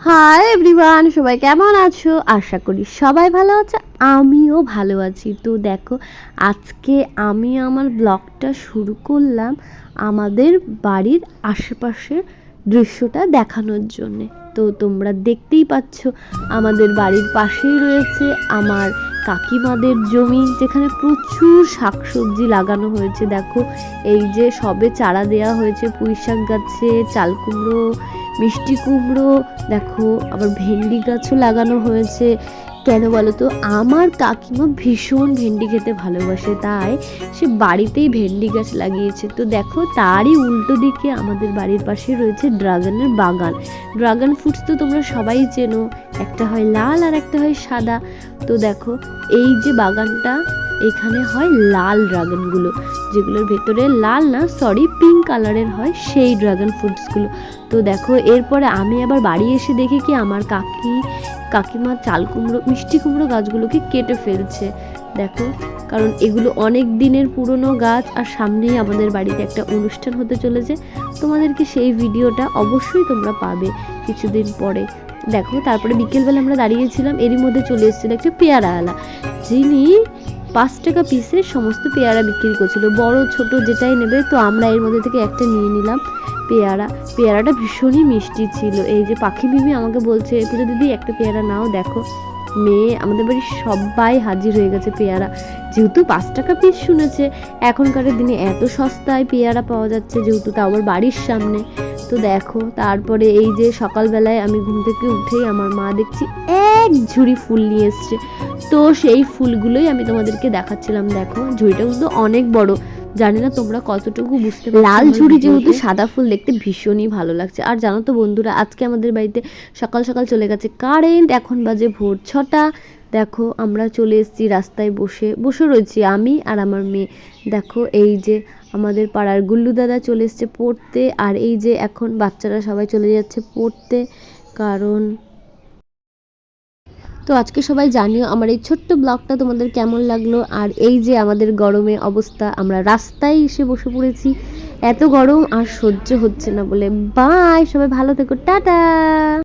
Hi everyone, সবাই কেমন আছো? আশা করি সবাই ভালো আছে, আমিও ভালো আছি। তো দেখো, আজকে আমি আমার ব্লগটা শুরু করলাম আমাদের বাড়ির আশেপাশের দৃশ্যটা দেখানোর জন্যে। তো তোমরা দেখতেই পাচ্ছ আমাদের বাড়ির পাশেই রয়েছে আমার কাকিমাদের জমি, যেখানে প্রচুর শাকসবজি লাগানো হয়েছে। দেখো, এই যে সবে চারা দেওয়া হয়েছে পুঁই শাক গাছে, চাল কুমড়ো, মিষ্টি কুমড়ো, দেখো আবার ভেন্ডি গাছও লাগানো হয়েছে। কেন বলো তো, আমার কাকিমা ভীষণ ভেন্ডি খেতে ভালোবাসে, তাই সে বাড়িতেই ভেন্ডি গাছ লাগিয়েছে। তো দেখো, তারই উল্টো দিকে আমাদের বাড়ির পাশে রয়েছে ড্রাগনের বাগান। ড্রাগন ফ্রুটস তো তোমরা সবাই চেনো, একটা হয় লাল আর একটা হয় সাদা। তো দেখো, এই যে বাগানটা, এখানে হয় লাল ড্রাগনগুলো, যেগুলোর ভেতরে লাল না, সরি, পিঙ্ক কালারের হয় সেই ড্রাগন ফ্রুটসগুলো। তো দেখো, এরপরে আমি আবার বাড়ি এসে দেখি কি আমার কাকিমা চাল কুমড়ো, মিষ্টি কুমড়ো গাছগুলোকে কেটে ফেলছে। দেখো, কারণ এগুলো অনেক দিনের পুরনো গাছ, আর সামনেই আমাদের বাড়িতে একটা অনুষ্ঠান হতে চলেছে। তোমাদেরকে সেই ভিডিওটা অবশ্যই তোমরা পাবে কিছুদিন পরে। দেখো, তারপরে বিকেলবেলা আমরা দাঁড়িয়েছিলাম, এরই মধ্যে চলে এসেছিল একটা পেয়ারাওয়ালা, যিনি 5 টাকা পিসে সমস্ত পেয়ারা বিক্রি করছিল, বড় ছোট যেটাই নেবে। তো আমরা এর মধ্যে থেকে একটা নিয়ে নিলাম পেয়ারাটা ভীষণই মিষ্টি ছিল। এই যে পাখি বিবি আমাকে বলছে, পুজো দিদি একটা পেয়ারা নাও। দেখো, মেয়ে আমাদের বাড়ির সবাই হাজির হয়ে গেছে পেয়ারা, যেহেতু 5 টাকা পিস শুনেছে। এখনকার দিনে এত সস্তায় পেয়ারা পাওয়া যাচ্ছে, যেহেতু তা আবার বাড়ির সামনে। তো দেখো, তারপরে এই যে সকালবেলায় আমি ঘুম থেকে উঠেই আমার মা দেখছি এক ঝুড়ি ফুল নিয়ে এসছে। তো সেই ফুলগুলোই আমি তোমাদেরকে দেখাচ্ছিলাম। দেখো, ঝুড়িটা কিন্তু অনেক বড়, জানি না তোমরা কতটুকু বুঝতে পারছো। লাল ঝুড়ি যেহেতু, সাদা ফুল দেখতে ভীষণই ভালো লাগছে। আর জানো তো বন্ধুরা, আজকে আমাদের বাড়িতে সকাল সকাল চলে গেছে কারেন্ট, এখন বাজে ভোর 6টা। দেখো, আমরা চলে এসেছি, রাস্তায় বসে রয়েছি আমি আর আমার মেয়ে। দেখো, এই যে আমাদের পাড়ার গুল্লু দাদা চলে এসছে পড়তে, আর এই যে এখন বাচ্চারা সবাই চলে যাচ্ছে পড়তে। কারণ তো আজকে সবাই জানিও আমার এই ছোট্ট ব্লগটা তোমাদের কেমন লাগলো। আর এই যে আমাদের গরমে অবস্থা, আমরা রাস্তায় এসে বসে পড়েছি, এত গরম আর সহ্য হচ্ছে না বলে। বাই, সবাই ভালো থেকো, টাটা।